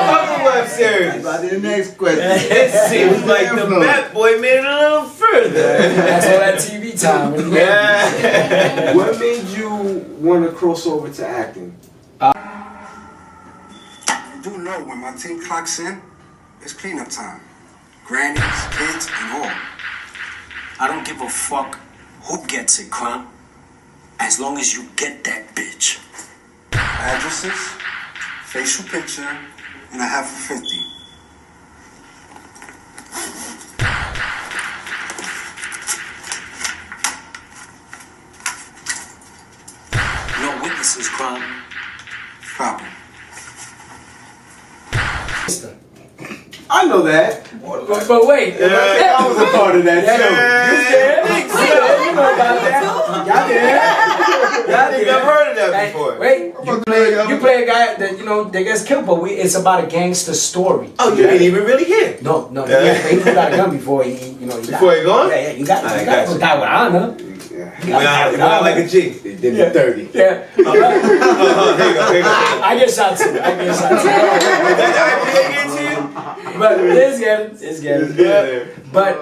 S4: couple of web damn serious.
S3: About the next question.
S4: It seems like the Bat Boy made it a little further.
S5: That's all that TV time.
S4: Yeah.
S1: What made you want to cross over to acting?
S9: You do know when my team clocks in, it's cleanup time. Grannies, kids, and all.
S10: I don't give a fuck who gets it, Crown. As long as you get that bitch.
S9: Addresses, facial picture, and a half of 50.
S10: No witnesses, Crown.
S9: Problem.
S1: I know that.
S5: But wait.
S1: I was a part of that too.
S5: You know about that. Y'all did.
S4: I've heard of that before.
S5: Wait, you play a guy that that gets killed, but it's about a gangster story.
S4: Oh, you ain't even really here.
S5: No, he put out a gun before he
S4: Before he gone?
S5: Yeah, you got to die with honor.
S4: Went out like a G.
S1: They did it 30.
S5: Yeah.
S4: Here you go.
S5: I get shot too. But it's good. But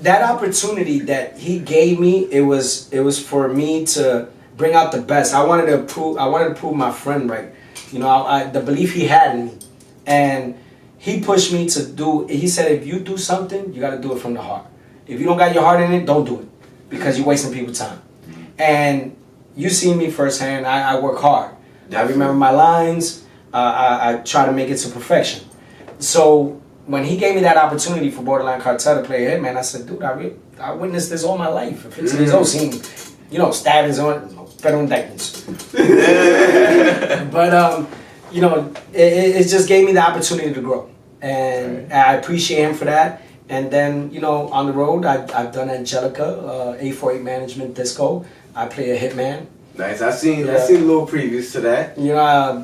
S5: that opportunity that he gave me, it was for me to bring out the best. I wanted to prove my friend right. The belief he had in me, and he pushed me to do. He said, if you do something, you got to do it from the heart. If you don't got your heart in it, don't do it, because you're wasting people's time. And you see me firsthand. I work hard. Definitely. I remember my lines. I try to make it to perfection. So when he gave me that opportunity for Borderline Cartel to play a hitman, I said, dude, I witnessed this all my life. At 15 years old, seeing, stabbings on federal indictments. But it just gave me the opportunity to grow, and I appreciate him for that. And then on the road, I've done Angelica, 848 Management Disco. I play a hitman.
S1: Nice. I seen little previews to that.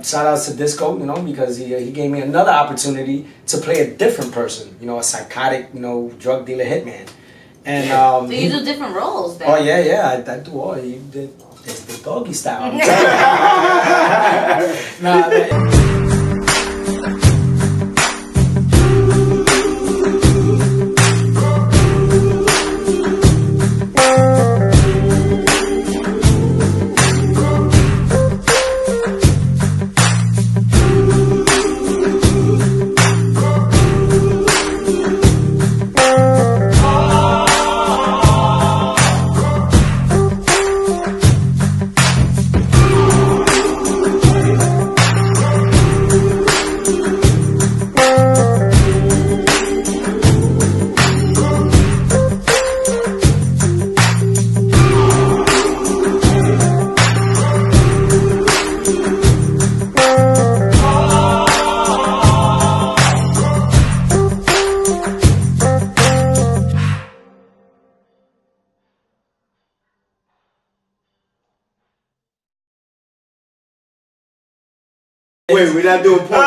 S5: Shout outs to Disco, because he gave me another opportunity to play a different person, a psychotic, drug dealer hitman. And
S2: so you do different roles then?
S5: Oh yeah, I do all. You did the doggy style.
S1: Wait, we're not doing porn.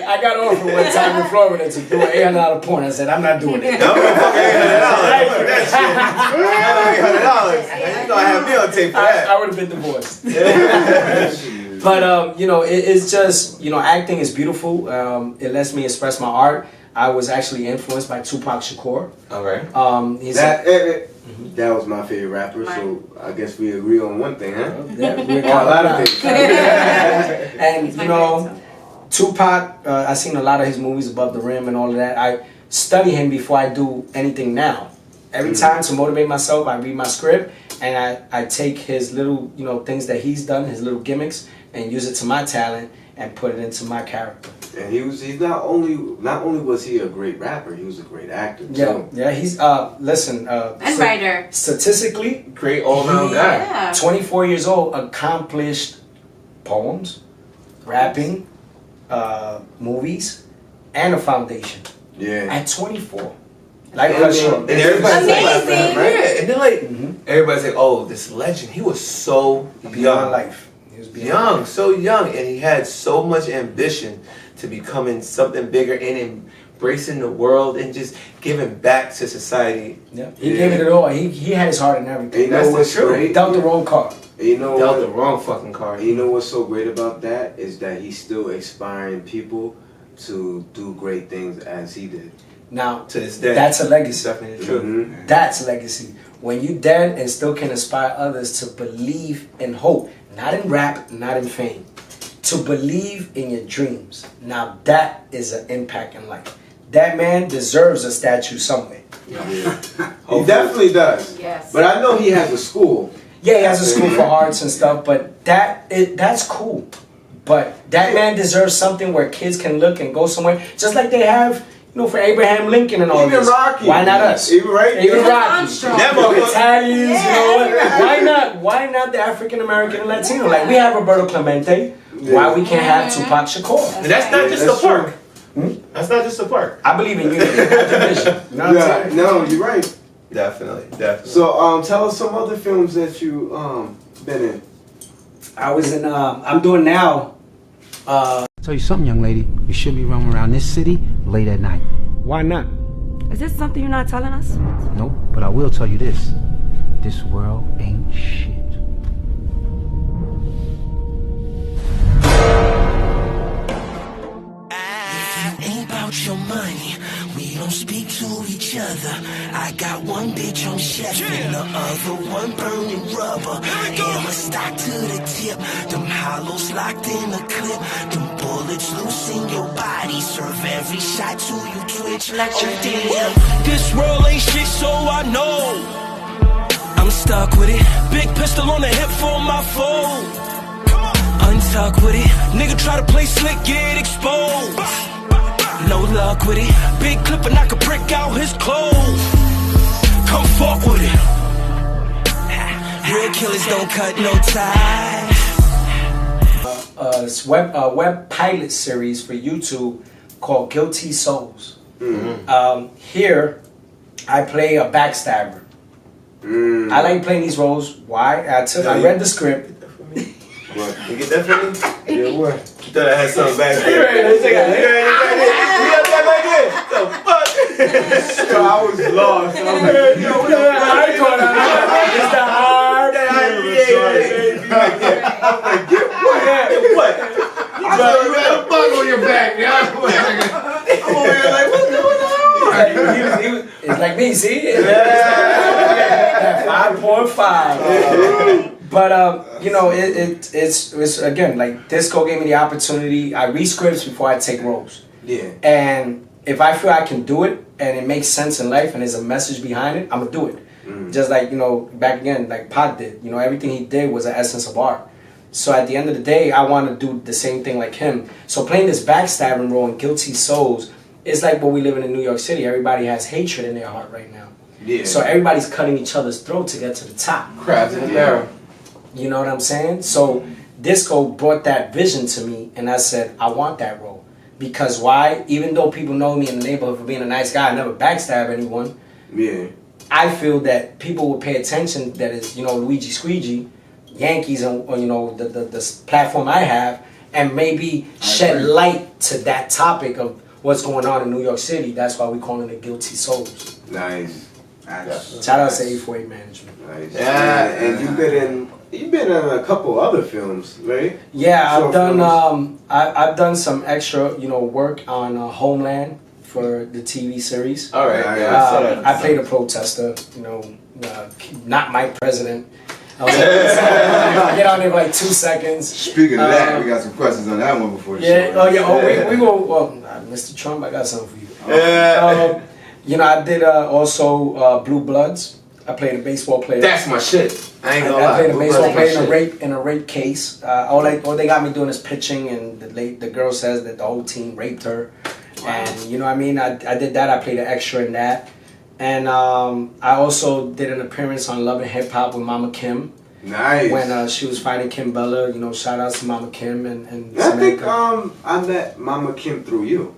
S5: I got offered one time in Florida to do an $800 porn. I said, I'm not doing it.
S4: I'm gonna fucking $800. You gonna have me on tape for that.
S5: I would have been divorced. But it's just acting is beautiful. It lets me express my art. I was actually influenced by Tupac Shakur.
S4: Okay.
S1: That was my favorite rapper, so I guess we agree on one thing, huh?
S5: Yeah,
S1: a lot of things.
S5: And Tupac, I've seen a lot of his movies, Above the Rim and all of that. I study him before I do anything now. Every time to motivate myself, I read my script and I take his little things that he's done, his little gimmicks, and use it to my talent and put it into my character.
S1: And he's not only was he a great rapper, he was a great actor too.
S5: Yeah, he's and
S2: writer.
S5: Statistically,
S4: great all-round guy.
S2: Yeah.
S5: 24 years old, accomplished poems, rapping, movies, and a foundation.
S1: Yeah.
S5: At 24. And
S4: everybody's
S2: amazing.
S4: Right? And then everybody's like, oh, this legend. He was so
S5: beyond life. He was
S4: so young, and he had so much ambition to becoming something bigger and embracing the world and just giving back to society.
S5: Yeah, he gave it all. He had his heart in everything.
S1: You know what's great?
S5: Dealt the wrong card.
S1: You know
S4: Dealt the wrong fucking card.
S1: You know what's so great about that is that he's still inspiring people to do great things as he did.
S5: Now,
S4: to this day,
S5: that's a legacy.
S4: Definitely true.
S1: Mm-hmm.
S5: That's a legacy. When you dead and still can inspire others to believe in hope, not in rap, not in fame, to believe in your dreams. Now that is an impact in life. That man deserves a statue somewhere.
S1: Yeah. He definitely does.
S2: Yes.
S1: But I know he has a school.
S5: Yeah, he has a school for arts and stuff, but that's cool. But that man deserves something where kids can look and go somewhere, just like they have, you know, for Abraham Lincoln and all
S1: Even
S5: this.
S1: Rocky.
S5: Why not us?
S1: Even Rocky.
S5: Never Italians, you know. Why not the African American and Latino? Like we have Roberto Clemente. Why we can't have Tupac Shakur?
S4: And that's not just a park. That's not just a park.
S5: I believe in unity. Division. You know what I'm saying?
S1: No, you're right.
S4: Definitely.
S1: So tell us some other films that you been in.
S5: I was in I'm doing now
S11: Tell you something, young lady. You shouldn't be roaming around this city late at night.
S5: Why not?
S12: Is this something you're not telling us?
S11: Nope, but I will tell you this. This world ain't shit.
S13: Ain't about your money, we don't speak to each other. I got one bitch on chef and the other one burning rubber. Hammer stock to the tip, them hollows locked in a clip. Them bullets loose in your body, serve every shot to you twitch. Oh damn, this world ain't shit, so I know I'm stuck with it. Big pistol on the hip for my foe. Untuck with it, nigga try to play slick, get exposed. No luck with it. Big clip and I can prick out his clothes. Come fuck with it. Real killers don't cut no ties.
S5: This web pilot series for YouTube called Guilty Souls. Here, I play a backstabber. I like playing these roles. Why? I read the script.
S4: What? You get that for me?
S1: Yeah, what?
S4: You thought I had something back there. You got that back there? The fuck?
S1: So I was lost. I'm like, yo, what the fuck?
S5: I call that. It's the hard.
S1: I'm like, get what?
S4: What?
S1: You had a bug on your back. I'm over here like, what's going on?
S5: It's like me, see? 5.5. But you know, it's again like Disco gave me the opportunity. I read scripts before I take roles.
S1: Yeah.
S5: And if I feel I can do it and it makes sense in life and there's a message behind it, I'm gonna do it. Just like, you know, back again, like Pod did. You know, everything he did was an essence of art. So at the end of the day, I want to do the same thing like him. So playing this backstabbing role in Guilty Souls is like what we live in New York City. Everybody has hatred in their heart right now.
S1: Yeah.
S5: So everybody's cutting each other's throat to get to the top.
S4: Crabs in the barrel.
S5: You know what I'm saying? So Disco brought that vision to me, and I said, I want that role. Because why? Even though people know me in the neighborhood for being a nice guy, I never backstab anyone.
S1: Yeah.
S5: I feel that people will pay attention that is, you know, Luigi Squeegee, Yankees, and you know, the platform I have, and maybe shed light to that topic of what's going on in New York City. That's why we calling it Guilty Souls.
S1: Nice.
S5: Shout out to 848 Management.
S1: Nice. Yeah, and you've been in a couple other films, right?
S5: Yeah,
S1: Short
S5: I've done some extra, you know, work on Homeland for the TV series.
S4: All right.
S5: I played a protester, you know, not my president. I was get on there for like 2 seconds.
S3: Speaking of that, we got some questions on that one before the
S5: yeah,
S3: show.
S5: Oh yeah, we go. Well, Mr. Trump, I got something for you. You know, I did also Blue Bloods. I played a baseball player.
S4: That's my shit. I ain't gonna lie.
S5: I played a baseball player in a rape case. All they got me doing is pitching, and the girl says that the whole team raped her. Wow. And you know what I mean? I did that. I played an extra in that. And I also did an appearance on Love and Hip Hop with Mama Kim.
S1: Nice.
S5: When she was fighting Kim Bella, you know, shout outs to Mama Kim and
S1: I think I met Mama Kim through you.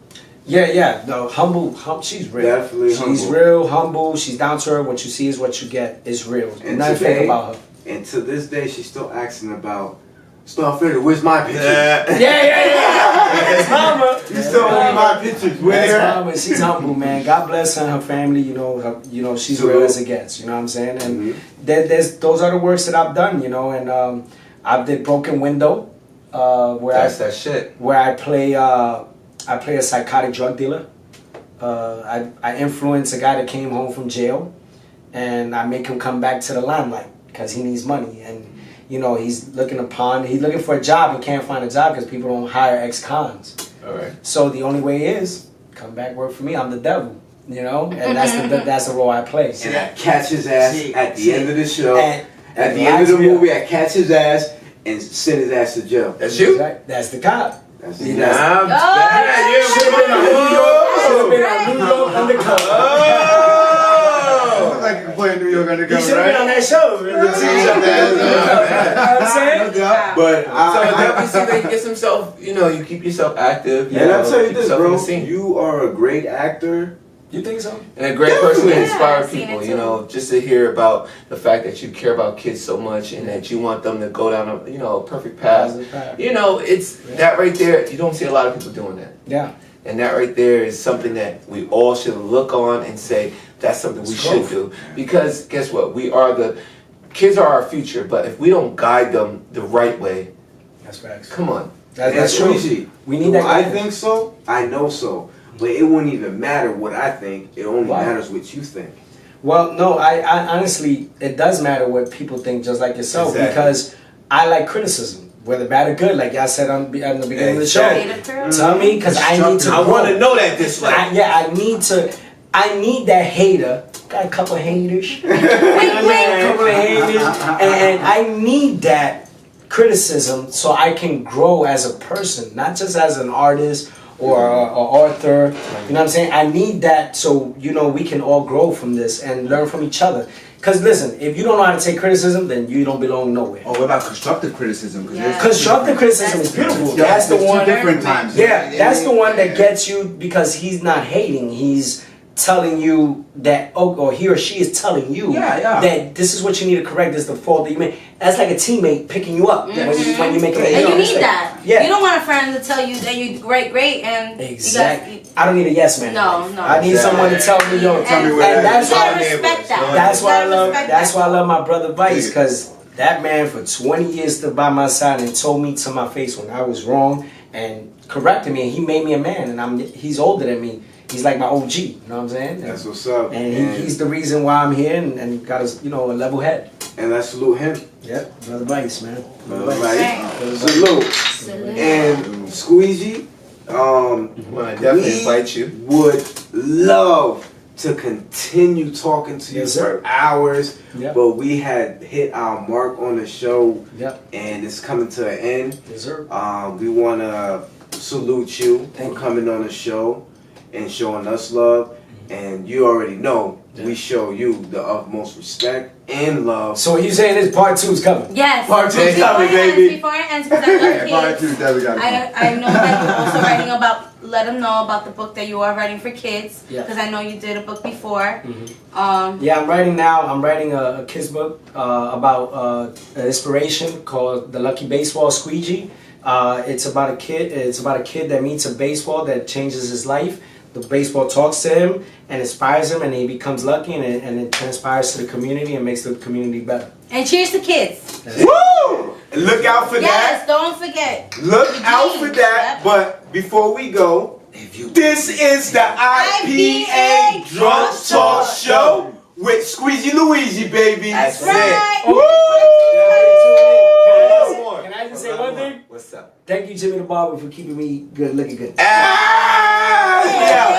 S5: Yeah. No, humble. She's real.
S1: Definitely
S5: She's
S1: humble.
S5: real, humble. She's down to earth. What you see is what you get. It's real.
S1: And
S5: nothing fake about her.
S1: And to this day, she's still asking about Start figuring, where's my pictures?
S5: Yeah. His mama.
S1: You still want my pictures?
S5: His mama, she's humble, man. God bless her and her family. You know, she's real as it gets. You know what I'm saying? And those are the works that I've done. You know, and I did Broken Window.
S4: That's that shit.
S5: Where I play a psychotic drug dealer. I influence a guy that came home from jail, and I make him come back to the limelight because he needs money. And you know, he's looking for a job and can't find a job because people don't hire ex-cons.
S4: All right.
S5: So the only way is come back, work for me. I'm the devil, you know, and that's the role I play.
S1: And I catch his ass at the end of the show. At the end of the movie, I catch his ass and send his ass to jail.
S4: That's you.
S5: That's the cop.
S1: That's
S5: the
S1: cop.
S5: Should have been on New York Undercover.
S3: Like you play New York Undercover,
S5: He should have been on that show. You know what I'm saying?
S1: But
S4: so definitely see that he gets himself, you keep yourself active.
S1: And I'll tell you this,
S4: yourself
S1: bro.
S4: in the scene.
S1: You are a great actor.
S5: You think so?
S4: And a great person to inspire
S2: I've seen
S4: people,
S2: it too.
S4: just to hear about the fact that you care about kids so much and that you want them to go down a perfect path. It's that right there. You don't see a lot of people doing that.
S5: Yeah.
S4: And that right there is something that we all should look on and say, that's something we should do. Because guess what? Kids are our future, but if we don't guide them the right way,
S5: that's facts.
S4: Come on.
S5: That's true.
S1: Easy.
S5: We need that.
S1: I think so. I know so. But it wouldn't even matter what I think. It only matters what you think.
S5: Well, no, I honestly, it does matter what people think, just like yourself, because I like criticism. Whether bad or good, like y'all said at the beginning of the show. Tell me, because I need to.
S4: I want to know that this way.
S5: I need that hater. Got a couple of haters. And I need that criticism so I can grow as a person, not just as an artist or an author. You know what I'm saying? I need that so we can all grow from this and learn from each other. Because listen, if you don't know how to take criticism, then you don't belong nowhere.
S3: Oh, what about constructive criticism?
S5: Constructive criticism is beautiful.
S3: Yeah,
S5: that's the one.
S3: 2 different times.
S5: Yeah, that's the one that gets you because he's not hating. He's telling you that, or he or she is telling you that this is what you need to correct. This is the fault that you made. That's like a teammate picking you up when you make a mistake.
S2: And you need that.
S5: Yeah.
S2: You don't want a friend to tell you that you're great, and
S5: exactly. I don't need a yes man.
S2: No.
S5: I need someone to tell me, tell me where. And that's why I respect that. That's why I love. That's why I love my brother Vice, because that man for 20 years stood by my side and told me to my face when I was wrong and corrected me, and he made me a man. And he's older than me. He's like my OG, you know what I'm saying?
S1: That's what's up.
S5: And he's the reason why I'm here and got us, a level head.
S1: And let's salute him.
S5: Yep, Brother Vice, man.
S1: Brother Vice. Salute. And Squeegee,
S4: I definitely invite you.
S1: Would love to continue talking to you for hours, but we had hit our mark on the show, and it's coming to an end.
S5: Yes, sir.
S1: We want to salute you for coming on the show and showing us love, and you already know we show you the utmost respect and love.
S5: So what you saying is part 2 is coming?
S2: Yes.
S1: Part 2 is coming, baby.
S2: Before it ends, because I love kids.
S3: Part 2 definitely got
S2: I know that you're also writing let them know about the book that you are writing for kids,
S5: Yeah.
S2: because I know you did a book before.
S5: Yeah, I'm writing now. I'm writing a kids book about inspiration called The Lucky Baseball Squeegee. It's about a kid. It's about a kid that meets a baseball that changes his life. The baseball talks to him and inspires him, and he becomes lucky, and it transpires to the community and makes the community better.
S2: And cheers to kids.
S1: Woo! Look out for that.
S2: Yes, don't forget.
S1: Look out for that. But before we go, this is the IPA Drunk Talk Show with Squeegee Luigi, baby.
S4: That's
S2: right.
S4: it.
S1: Woo!
S5: Can I just say one thing?
S4: What's up?
S5: Thank you, Jimmy the Barber, for keeping me good, looking good.
S1: Yeah.